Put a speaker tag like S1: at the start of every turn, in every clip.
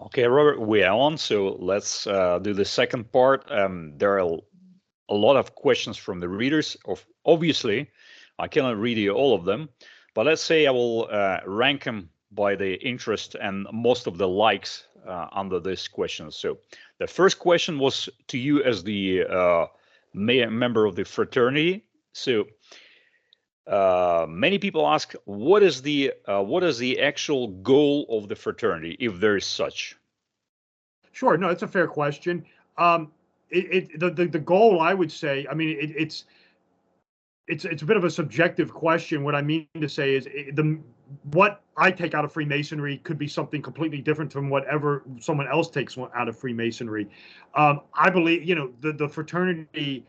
S1: Okay, Robert, we are on, so let's do the second part. There are a lot of questions from the readers. Obviously, I cannot read you all of them, but let's say I will rank them by the interest and most of the likes under this question. So the first question was to you as the member of the fraternity. So many people ask, what is the actual goal of the fraternity, if there is such?
S2: Sure, no, that's a fair question. The goal, I would say, I mean, it's a bit of a subjective question. What I mean to say is what I take out of Freemasonry could be something completely different from whatever someone else takes out of Freemasonry. I believe, the fraternity,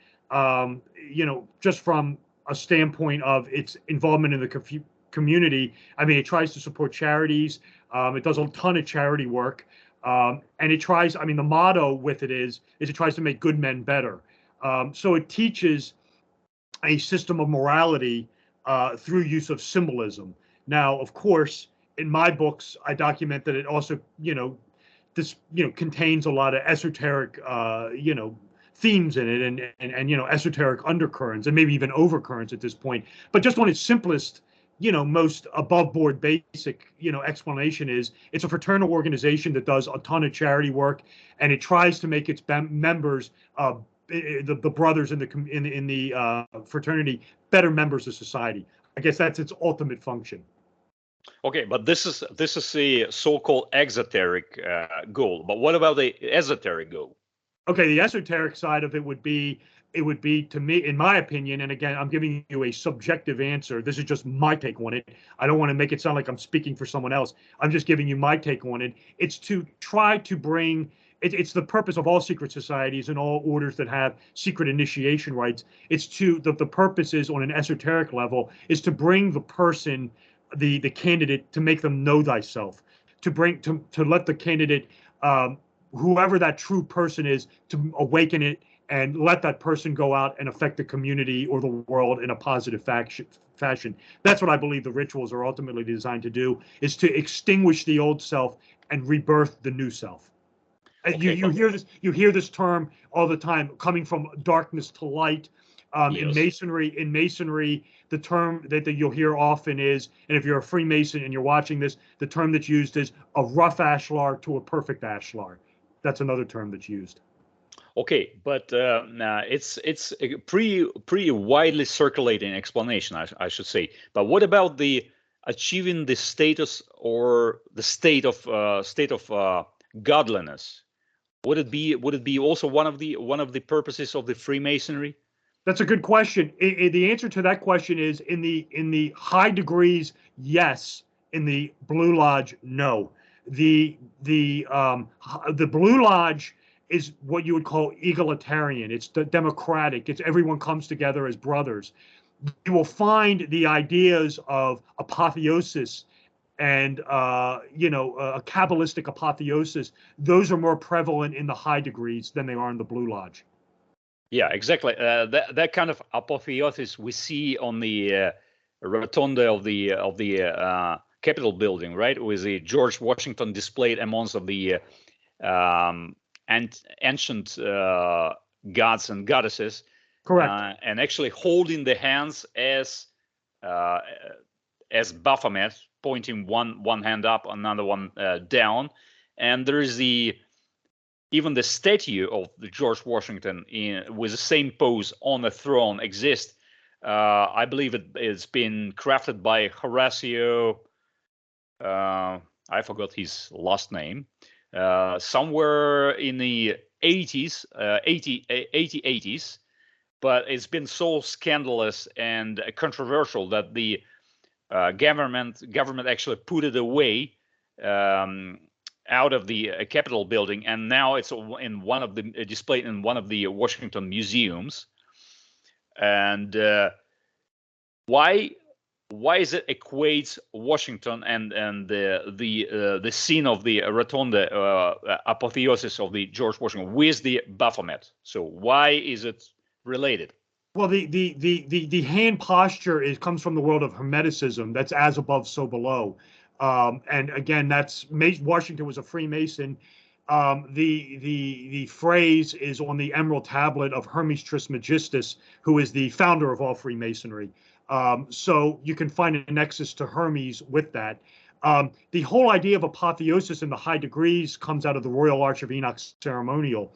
S2: just from a standpoint of its involvement in the community. I mean, it tries to support charities. It does a ton of charity work. And it tries, I mean, the motto with it is it tries to make good men better. So it teaches a system of morality through use of symbolism. Now, of course, in my books, I document that it also, this, contains a lot of esoteric, themes in it and esoteric undercurrents and maybe even overcurrents at this point. But just on its simplest, most above board basic, explanation is it's a fraternal organization that does a ton of charity work, and it tries to make its members, the brothers in the fraternity, better members of society. I guess that's its ultimate function.
S1: Okay, but this is the so-called exoteric goal. But what about the esoteric goal?
S2: Okay, the esoteric side of it would be to me, in my opinion, and again, I'm giving you a subjective answer. This is just my take on it. I don't want to make it sound like I'm speaking for someone else. I'm just giving you my take on it. It's to try to bring, it's the purpose of all secret societies and all orders that have secret initiation rites. It's the purpose is on an esoteric level is to bring the person, the candidate, to make them know thyself, to let the candidate, whoever that true person is, to awaken it and let that person go out and affect the community or the world in a positive fashion. That's what I believe the rituals are ultimately designed to do, is to extinguish the old self and rebirth the new self. Okay, you hear this term all the time, coming from darkness to light. Yes. In Masonry, the term that you'll hear often is, and if you're a Freemason and you're watching this, the term that's used is a rough ashlar to a perfect ashlar. That's another term that's used.
S1: Okay, but it's a pretty widely circulating explanation, I should say. But what about the achieving the status or the state of godliness? Would it be also one of the purposes of the Freemasonry?
S2: That's a good question. The answer to that question is in the high degrees, yes. In the Blue Lodge, no. The Blue Lodge is what you would call egalitarian. It's democratic. It's everyone comes together as brothers. You will find the ideas of apotheosis and a Kabbalistic apotheosis. Those are more prevalent in the high degrees than they are in the Blue Lodge.
S1: Yeah, exactly. That kind of apotheosis we see on the rotunda of the Capitol building, right, with the George Washington displayed amongst of the ancient gods and goddesses.
S2: Correct.
S1: And actually holding the hands as Baphomet, pointing one hand up, another one down, and there is even the statue of the George Washington with the same pose on a throne exists. I believe it's been crafted by Horacio. I forgot his last name. Somewhere in the 80s, but it's been so scandalous and controversial that the government actually put it away out of the Capitol building, and now it's in one of the displayed in one of the Washington museums. And why is it equates Washington and the scene of the rotunda apotheosis of the George Washington with the Baphomet? So why is it related?
S2: Well, the hand posture comes from the world of Hermeticism. That's as above, so below. And again, Washington was a Freemason. The phrase is on the emerald tablet of Hermes Trismegistus, who is the founder of all Freemasonry. So you can find a nexus to Hermes with that. The whole idea of apotheosis in the high degrees comes out of the Royal Arch of Enoch ceremonial,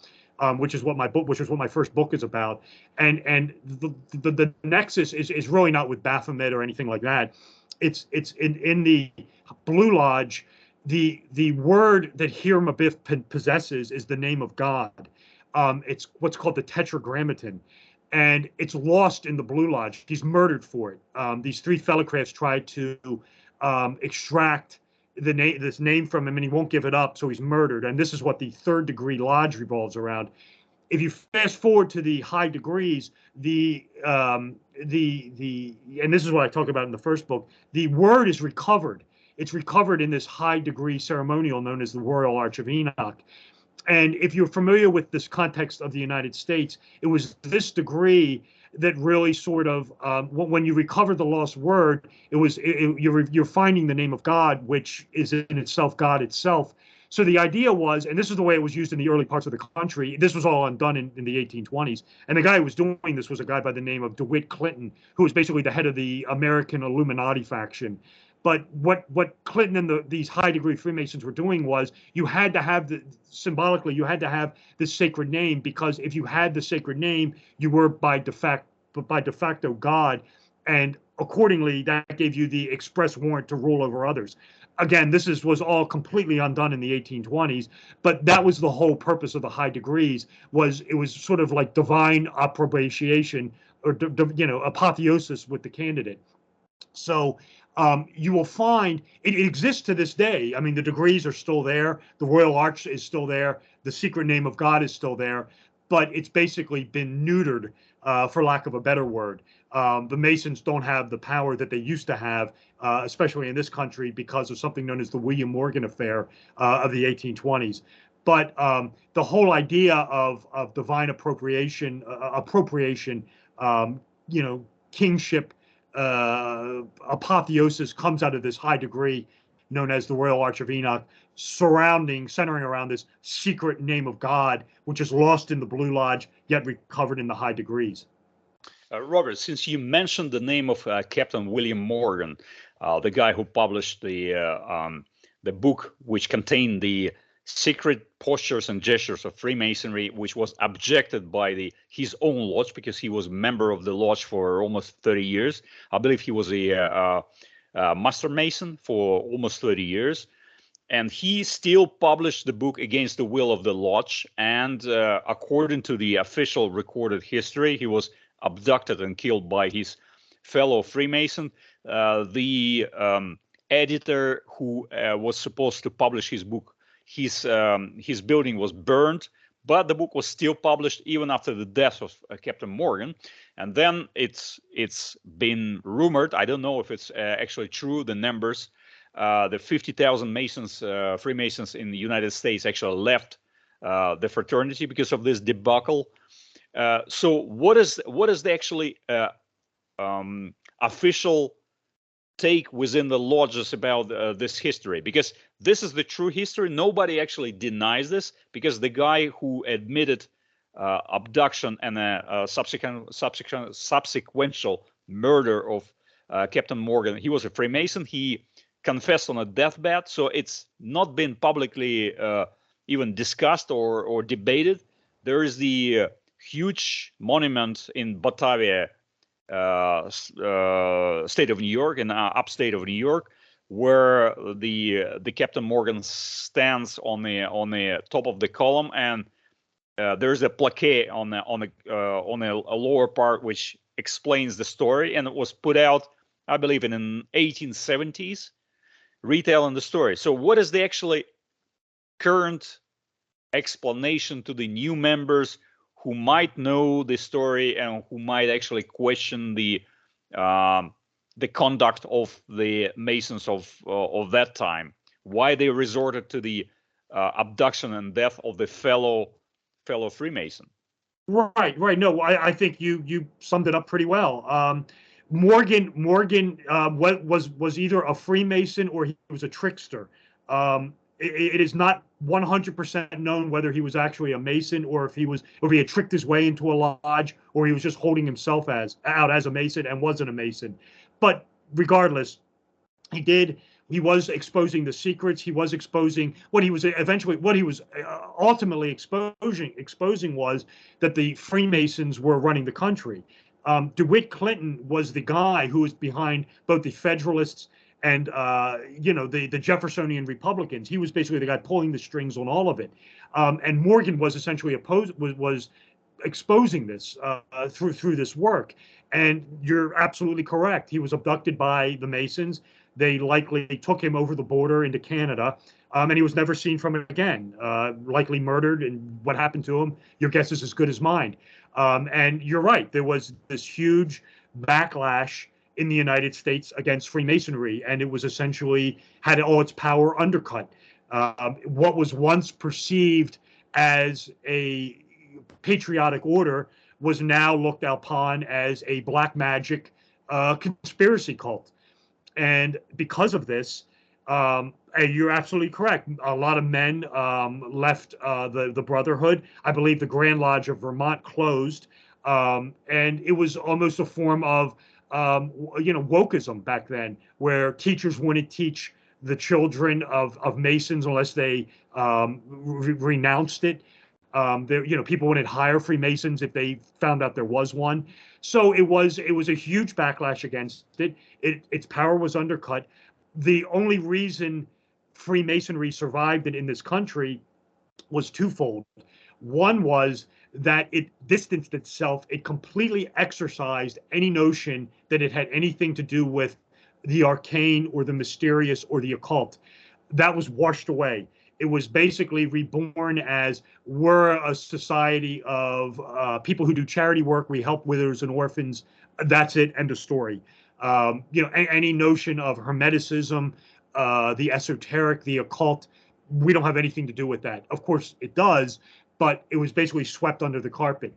S2: which is what my first book is about. And the nexus is really not with Baphomet or anything like that. It's in the Blue Lodge. The word that Hiram Abiff possesses is the name of God. It's what's called the Tetragrammaton, and it's lost in the Blue Lodge. He's murdered for it. These three fellowcrafts tried to extract this name from him, and he won't give it up, so he's murdered. And this is what the third degree lodge revolves around. If you fast forward to the high degrees, and this is what I talk about in the first book, the word is recovered. It's recovered in this high degree ceremonial known as the Royal Arch of Enoch. And if you're familiar with this context of the United States, it was this degree that really sort of, when you recover the lost word, you're finding the name of God, which is in itself God itself. So the idea was, and this is the way it was used in the early parts of the country. This was all undone in the 1820s. And the guy who was doing this was a guy by the name of DeWitt Clinton, who was basically the head of the American Illuminati faction. But what Clinton and these high degree Freemasons were doing was you had to have symbolically, you had to have this sacred name, because if you had the sacred name, you were by de facto God. And accordingly, that gave you the express warrant to rule over others. Again, this was all completely undone in the 1820s, but that was the whole purpose of the high degrees. It was sort of like divine approbation, or apotheosis with the candidate. So you will find it exists to this day. I mean, the degrees are still there. The Royal Arch is still there. The secret name of God is still there, but it's basically been neutered, for lack of a better word. The Masons don't have the power that they used to have, especially in this country, because of something known as the William Morgan affair of the 1820s. But the whole idea of divine appropriation, kingship, apotheosis comes out of this high degree known as the Royal Arch of Enoch, centering around this secret name of God, which is lost in the Blue Lodge, yet recovered in the high degrees.
S1: Robert, since you mentioned the name of Captain William Morgan, the guy who published the book which contained the secret postures and gestures of Freemasonry, which was objected by his own lodge, because he was a member of the lodge for almost 30 years. I believe he was a master mason for almost 30 years. And he still published the book against the will of the lodge. And according to the official recorded history, he was abducted and killed by his fellow Freemason. The editor who was supposed to publish his book, his building was burned, but the book was still published even after the death of Captain Morgan. And then it's been rumored, I don't know if it's actually true, the numbers, the 50,000 Masons, Freemasons in the United States actually left the fraternity because of this debacle. So what is the actually official take within the lodges about this history? Because this is the true history. Nobody actually denies this, because the guy who admitted abduction and subsequential murder of Captain Morgan, he was a Freemason. He confessed on a deathbed, so it's not been publicly even discussed or debated. There is the huge monument in Batavia, state of New York, in upstate of New York, where the Captain Morgan stands on the top of the column, and there's a plaque on a lower part which explains the story, and it was put out, I believe, in the 1870s, retelling the story. So what is the actually current explanation to the new members who might know the story and who might actually question the conduct of the Masons of that time? Why they resorted to the abduction and death of the fellow Freemason?
S2: Right. No, I think you summed it up pretty well. Morgan was either a Freemason or he was a trickster. It is not 100% known whether he was actually a Mason or if he had tricked his way into a lodge or he was just holding himself out as a Mason and wasn't a Mason. But regardless, he was exposing the secrets. He was exposing what he was ultimately exposing was that the Freemasons were running the country. DeWitt Clinton was the guy who was behind both the Federalists and the Jeffersonian Republicans. He was basically the guy pulling the strings on all of it. And Morgan was essentially was exposing this through this work. And you're absolutely correct. He was abducted by the Masons. They likely took him over the border into Canada, and he was never seen from again, likely murdered. And what happened to him, your guess is as good as mine. And you're right. There was this huge backlash in the United States against Freemasonry, and it was essentially had all its power undercut. What was once perceived as a patriotic order was now looked upon as a black magic conspiracy cult. And because of this, and you're absolutely correct, a lot of men left the Brotherhood. I believe the Grand Lodge of Vermont closed, and it was almost a form of wokeism back then, where teachers wouldn't teach the children of Masons unless they renounced it. People wouldn't hire Freemasons if they found out there was one. So it was a huge backlash against it. Its power was undercut. The only reason Freemasonry survived it in this country was twofold. One was that it distanced itself. It completely exorcised any notion that it had anything to do with the arcane or the mysterious or the occult. That was washed away. It was basically reborn as we're a society of people who do charity work. We help widows and orphans. That's it. End of story. Any notion of Hermeticism, the esoteric, the occult, we don't have anything to do with that. Of course, it does, but it was basically swept under the carpet.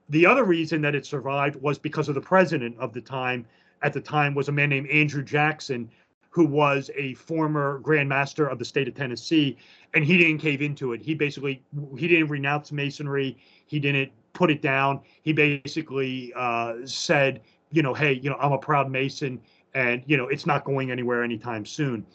S2: The other reason that it survived was because of the president of the time. At the time was a man named Andrew Jackson, who was a former Grand Master of the state of Tennessee, and he didn't cave into it. He didn't renounce Masonry. He didn't put it down. He basically said, hey, I'm a proud Mason, and it's not going anywhere anytime soon.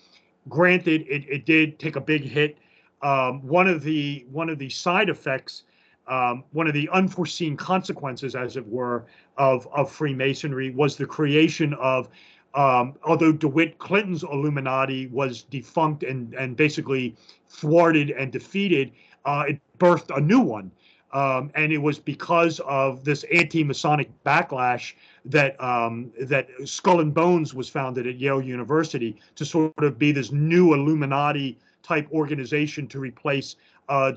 S2: Granted, it did take a big hit. One of the side effects, one of the unforeseen consequences, as it were, of Freemasonry was the creation of, although DeWitt Clinton's Illuminati was defunct and basically thwarted and defeated, it birthed a new one. And it was because of this anti-Masonic backlash that Skull and Bones was founded at Yale University to sort of be this new Illuminati type organization to replace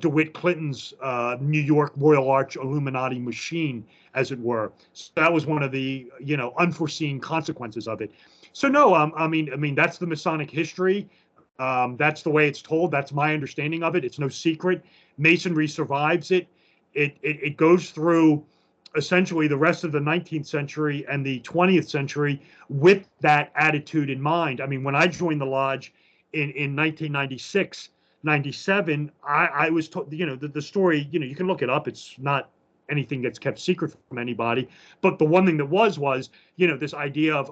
S2: DeWitt Clinton's New York Royal Arch Illuminati machine, as it were. So that was one of the unforeseen consequences of it. So no, I mean that's the Masonic history. That's the way it's told. That's my understanding of it. It's no secret. Masonry survives it. It goes through essentially the rest of the 19th century and the 20th century with that attitude in mind. I mean, when I joined the lodge in 1996, 97, I was told, the story, you can look it up. It's not anything that's kept secret from anybody. But the one thing that was, this idea of,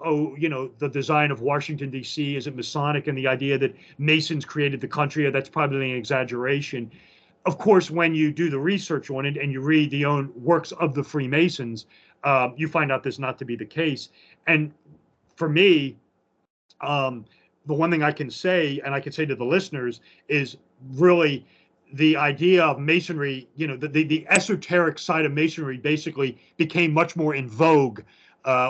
S2: the design of Washington, D.C., is it Masonic? And the idea that Masons created the country, that's probably an exaggeration. Of course, when you do the research on it and you read the own works of the Freemasons, you find out this not to be the case. And for me, the one thing I can say, and I can say to the listeners, is really the idea of Masonry, the esoteric side of Masonry basically became much more in vogue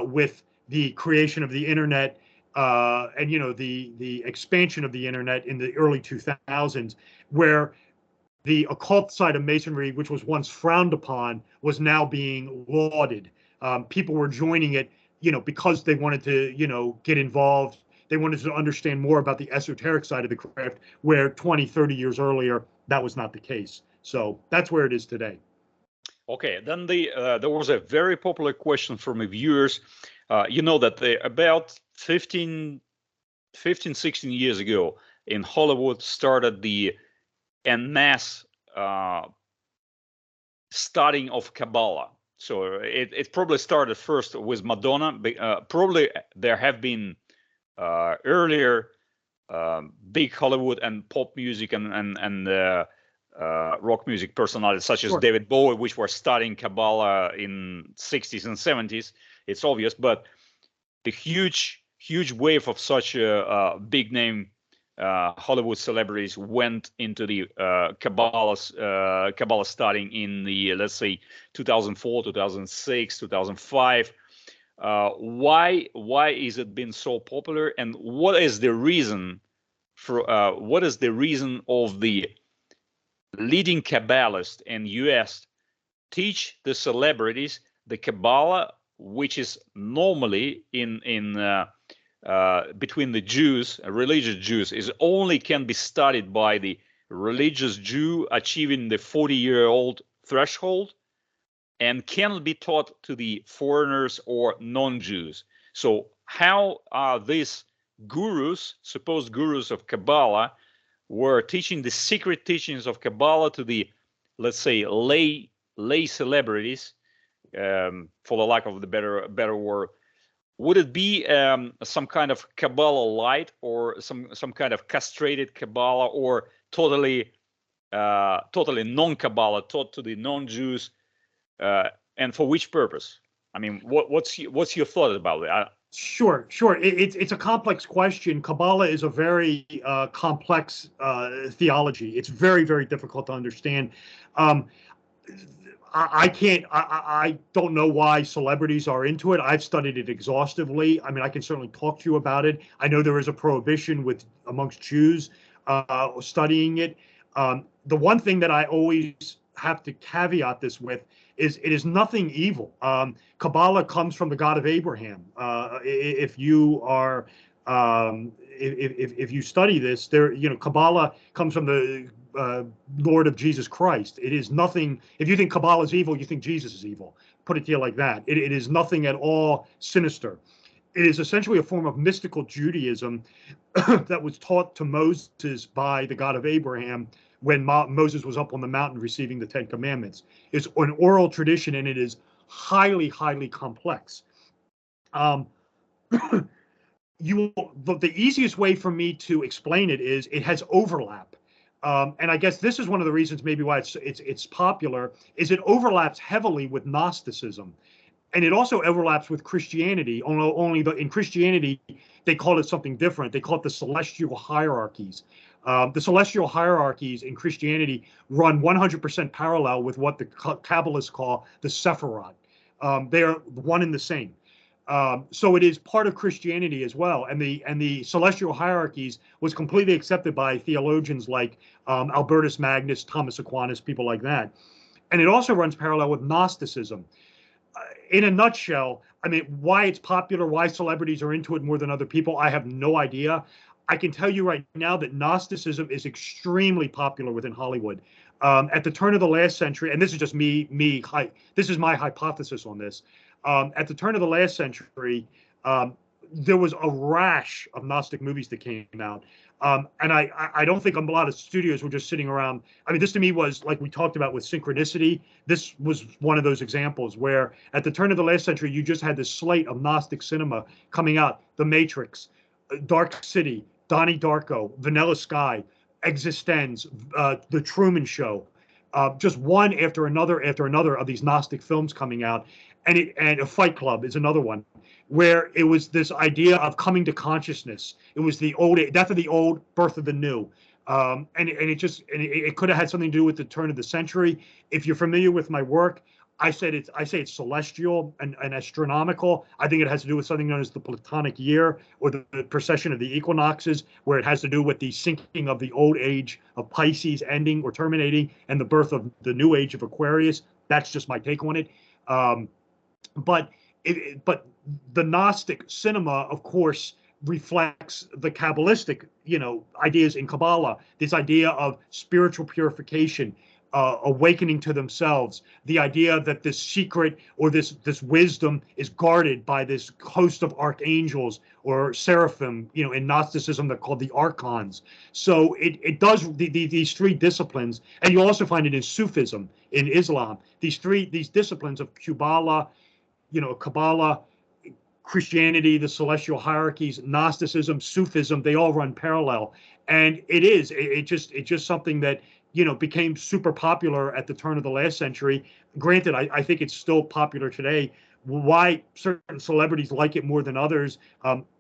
S2: with the creation of the internet and, the expansion of the internet in the early 2000s, where the occult side of Masonry, which was once frowned upon, was now being lauded. People were joining it, because they wanted to, get involved. They wanted to understand more about the esoteric side of the craft, where 20, 30 years earlier, that was not the case. So that's where it is today.
S1: Okay, then there was a very popular question from the viewers. You know that about 15, 16 years ago in Hollywood started the en masse studying of Kabbalah. So it probably started first with Madonna. Probably there have been earlier big Hollywood and pop music and rock music personalities such as
S2: Sure.
S1: David Bowie, which were studying Kabbalah in 60s and 70s. It's obvious, but the huge wave of such a big name Hollywood celebrities went into the Kabbalah studying in the, let's say, 2004, 2006, 2005. Why is it been so popular, and what is the reason for what is the reason of the leading Kabbalists in US teach the celebrities the Kabbalah, which is normally in between the Jews, religious Jews, is only can be studied by the religious Jew achieving the 40-year-old threshold, and can be taught to the foreigners or non-Jews. So how are these gurus, supposed gurus of Kabbalah, were teaching the secret teachings of Kabbalah to the, let's say, lay celebrities, for the lack of the better word? Would it be some kind of Kabbalah light, or some kind of castrated Kabbalah, or totally non-Kabbalah taught to the non-Jews? And for which purpose? I mean, what's your thought about it?
S2: Sure. It's a complex question. Kabbalah is a very complex theology. It's very, very difficult to understand. I don't know why celebrities are into it. I've studied it exhaustively. I mean, I can certainly talk to you about it. I know there is a prohibition amongst Jews studying it. The one thing that I always have to caveat this with is it is nothing evil. Kabbalah comes from the God of Abraham. If you are if you study this, Kabbalah comes from the Lord of Jesus Christ. It is nothing. If you think Kabbalah is evil, you think Jesus is evil. Put it to you like that. It is nothing at all sinister. It is essentially a form of mystical Judaism that was taught to Moses by the God of Abraham when Moses was up on the mountain receiving the Ten Commandments. It's an oral tradition, and it is highly, highly complex. The easiest way for me to explain it is it has overlap. And I guess this is one of the reasons maybe why it's popular, is it overlaps heavily with Gnosticism. And it also overlaps with Christianity, only in Christianity, they call it something different. They call it the celestial hierarchies. The celestial hierarchies in Christianity run 100% parallel with what the Kabbalists call the Sephirot. They are one and the same. So it is part of Christianity as well. And the celestial hierarchies was completely accepted by theologians like Albertus Magnus, Thomas Aquinas, people like that. And it also runs parallel with Gnosticism. In a nutshell, I mean, why it's popular, why celebrities are into it more than other people, I have no idea. I can tell you right now that Gnosticism is extremely popular within Hollywood. At the turn of the last century, and this is just this is my hypothesis on this. At the turn of the last century, there was a rash of Gnostic movies that came out. And I don't think a lot of studios were just sitting around. I mean, this to me was, like we talked about with synchronicity, this was one of those examples where at the turn of the last century, you just had this slate of Gnostic cinema coming out. The Matrix, Dark City, Donnie Darko, Vanilla Sky, Existenz, The Truman Show, just one after another of these Gnostic films coming out. And a Fight Club is another one, where it was this idea of coming to consciousness. It was the old death of the old, birth of the new, and it could have had something to do with the turn of the century. If you're familiar with my work, I say it's celestial and astronomical. I think it has to do with something known as the Platonic year, or the precession of the equinoxes, where it has to do with the sinking of the old age of Pisces ending or terminating, and the birth of the new age of Aquarius. That's just my take on it. But the Gnostic cinema, of course, reflects the Kabbalistic, ideas in Kabbalah. This idea of spiritual purification, awakening to themselves, the idea that this secret or this wisdom is guarded by this host of archangels or seraphim, in Gnosticism they're called the archons. So it does these three disciplines, and you also find it in Sufism, in Islam. These disciplines of Kabbalah, Christianity, the celestial hierarchies, Gnosticism, Sufism, they all run parallel. And it's just something that, became super popular at the turn of the last century. Granted, I think it's still popular today. Why certain celebrities like it more than others,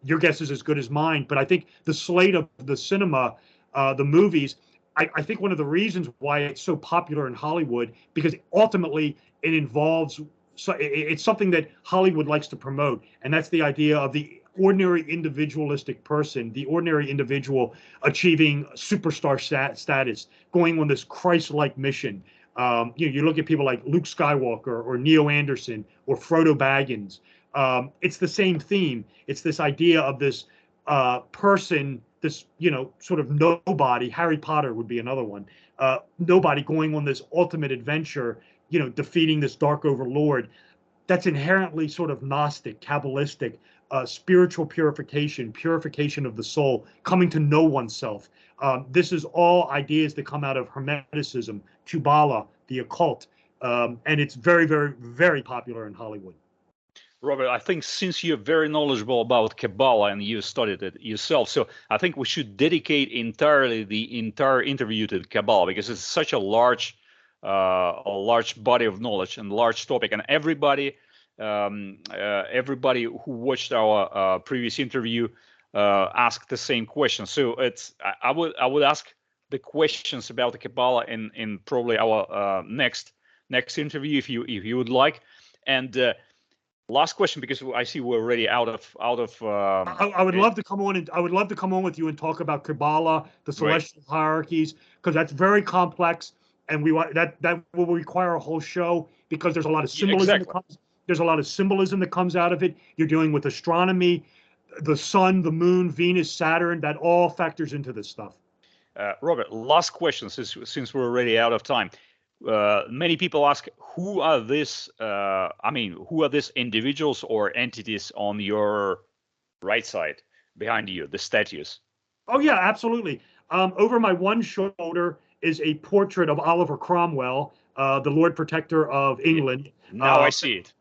S2: your guess is as good as mine. But I think the slate of the cinema, the movies, I think one of the reasons why it's so popular in Hollywood, because ultimately it involves, so it's something that Hollywood likes to promote, and that's the idea of the ordinary individualistic person, the ordinary individual achieving superstar status, going on this Christ-like mission. You look at people like Luke Skywalker or Neo Anderson or Frodo Baggins. It's the same theme. It's this idea of this person, this sort of nobody. Harry Potter would be another one. Nobody going on this ultimate adventure, defeating this dark overlord. That's inherently sort of Gnostic, Kabbalistic, spiritual purification of the soul, coming to know oneself. This is all ideas that come out of Hermeticism, Kabbalah, the occult, and it's very, very, very popular in Hollywood.
S1: Robert, I think since you're very knowledgeable about Kabbalah and you studied it yourself, so I think we should dedicate entirely the entire interview to Kabbalah, because it's such a large body of knowledge and large topic, and everybody who watched our previous interview asked the same question. So I would ask the questions about the Kabbalah in probably our next interview if you would like. And last question, because I see we're already out of.
S2: I would love to come on, and I would love to come on with you and talk about Kabbalah, the celestial hierarchies, because that's very complex, and that will require a whole show, because there's a lot of symbolism.
S1: Exactly.
S2: There's a lot of symbolism that comes out of it. You're dealing with astronomy, the sun, the moon, Venus, Saturn. That all factors into this stuff.
S1: Robert, last question, since we're already out of time. Many people ask, who are these individuals or entities on your right side behind you, the statues?
S2: Oh yeah, absolutely. Over my one shoulder is a portrait of Oliver Cromwell, the Lord Protector of England.
S1: Now I see it.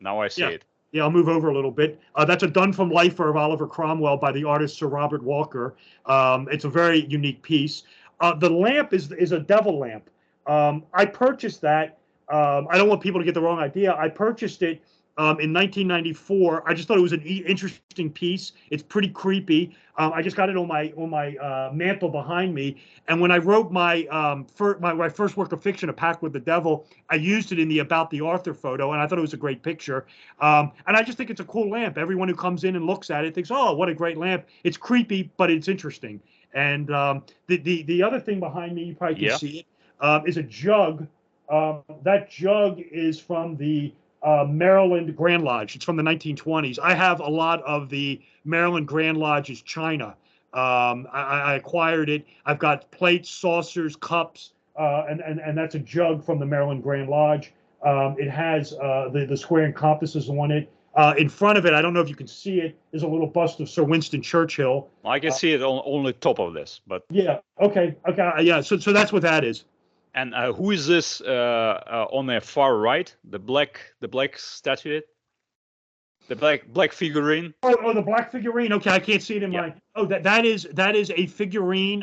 S2: Yeah, I'll move over a little bit. That's a done from lifer of Oliver Cromwell by the artist Sir Robert Walker. It's a very unique piece. The lamp is a devil lamp. I purchased that. I don't want people to get the wrong idea. I purchased it in 1994. I just thought it was an interesting piece. It's pretty creepy. I just got it on my mantle behind me. And when I wrote my first work of fiction, A Pact with the Devil, I used it in the About the Arthur photo, and I thought it was a great picture. And I just think it's a cool lamp. Everyone who comes in and looks at it thinks, "Oh, what a great lamp!" It's creepy, but it's interesting. And the other thing behind me, you probably can see it, is a jug. That jug is from the Maryland Grand Lodge. It's from the 1920s. I have a lot of the Maryland Grand Lodge's china. I acquired it. I've got plates, saucers, cups, and that's a jug from the Maryland Grand Lodge. It has the square and compasses on it. In front of it, I don't know if you can see it, is a little bust of Sir Winston Churchill.
S1: I can see it on the top of this, but
S2: yeah, okay, yeah. So that's what that is.
S1: And who is this on the far right? The black statuette, the black figurine.
S2: Oh, the black figurine. Okay, I can't see it in my. Oh, that is a figurine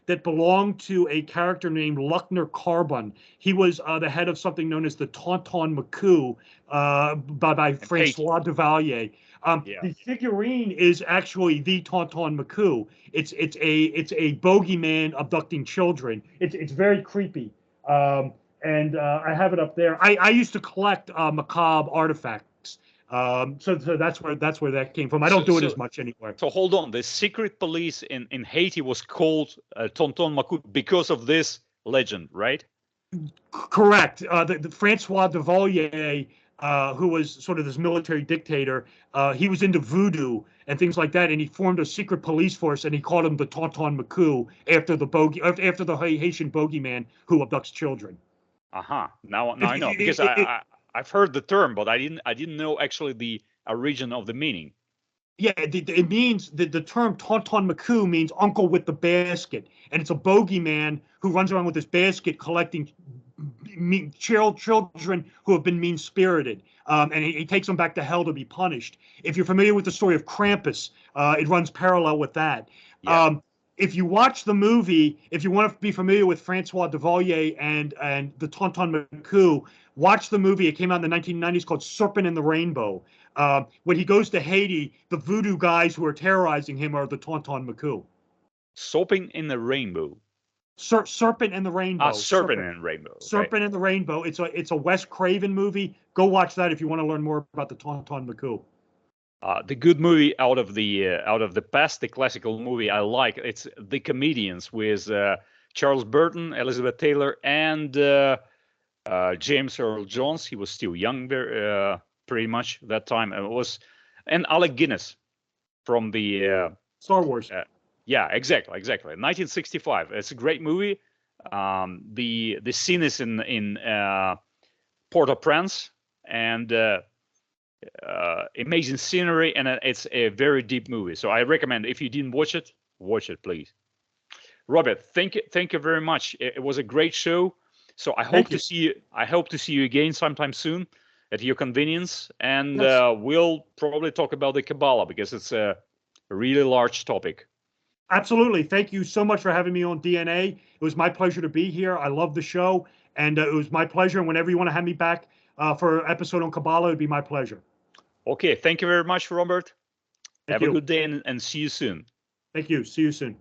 S2: that belonged to a character named Luckner Carbon. He was the head of something known as the Tonton Macu by Francois Duvalier. The figurine is actually the Tonton Macu. It's a bogeyman abducting children. It's very creepy. And I have it up there. I used to collect macabre artifacts. So that's where that came from. I don't do it as much anymore.
S1: So hold on. The secret police in Haiti was called Tonton Macu because of this legend, right?
S2: Correct. The Francois Duvalier, who was sort of this military dictator, he was into voodoo and things like that, and he formed a secret police force, and he called him the Tonton Macu after the Haitian bogeyman who abducts children.
S1: Now
S2: If,
S1: I know, because I've heard the term, but I didn't know actually the origin of the meaning.
S2: yeah, it means the term Tonton Maku means uncle with the basket, and it's a bogeyman who runs around with this basket collecting children who have been mean spirited, and he takes them back to hell to be punished. If you're familiar with the story of Krampus, it runs parallel with that.
S1: Yeah.
S2: If you watch the movie, if you want to be familiar with Francois Duvalier and the Tonton Maku, watch the movie. It came out in the 1990s called Serpent in the Rainbow. When he goes to Haiti, the voodoo guys who are terrorizing him are the Tonton Maku.
S1: Soaping in the Rainbow.
S2: Serpent and the Rainbow.
S1: Serpent and Rainbow. Okay.
S2: Serpent and the Rainbow. It's a Wes Craven movie. Go watch that if you want to learn more about the Tonton Maku.
S1: The good movie out of the past, the classical movie I like, it's The Comedians with Charles Burton, Elizabeth Taylor, and James Earl Jones. He was still young, pretty much that time. And Alec Guinness from the
S2: Star Wars.
S1: Yeah, exactly. 1965. It's a great movie. The scene is in Port-au-Prince, and amazing scenery, and it's a very deep movie. So I recommend, if you didn't watch it, please. Robert, thank you very much. It was a great show. So I hope to see you. I hope to see you again sometime soon at your convenience, and we'll probably talk about the Kabbalah, because it's a really large topic.
S2: Absolutely. Thank you so much for having me on DNA. It was my pleasure to be here. I love the show, and it was my pleasure. And whenever you want to have me back for an episode on Kabbalah, it'd be my pleasure.
S1: Okay. Thank you very much, Robert.
S2: Have
S1: a good day, and see you soon.
S2: Thank you. See you soon.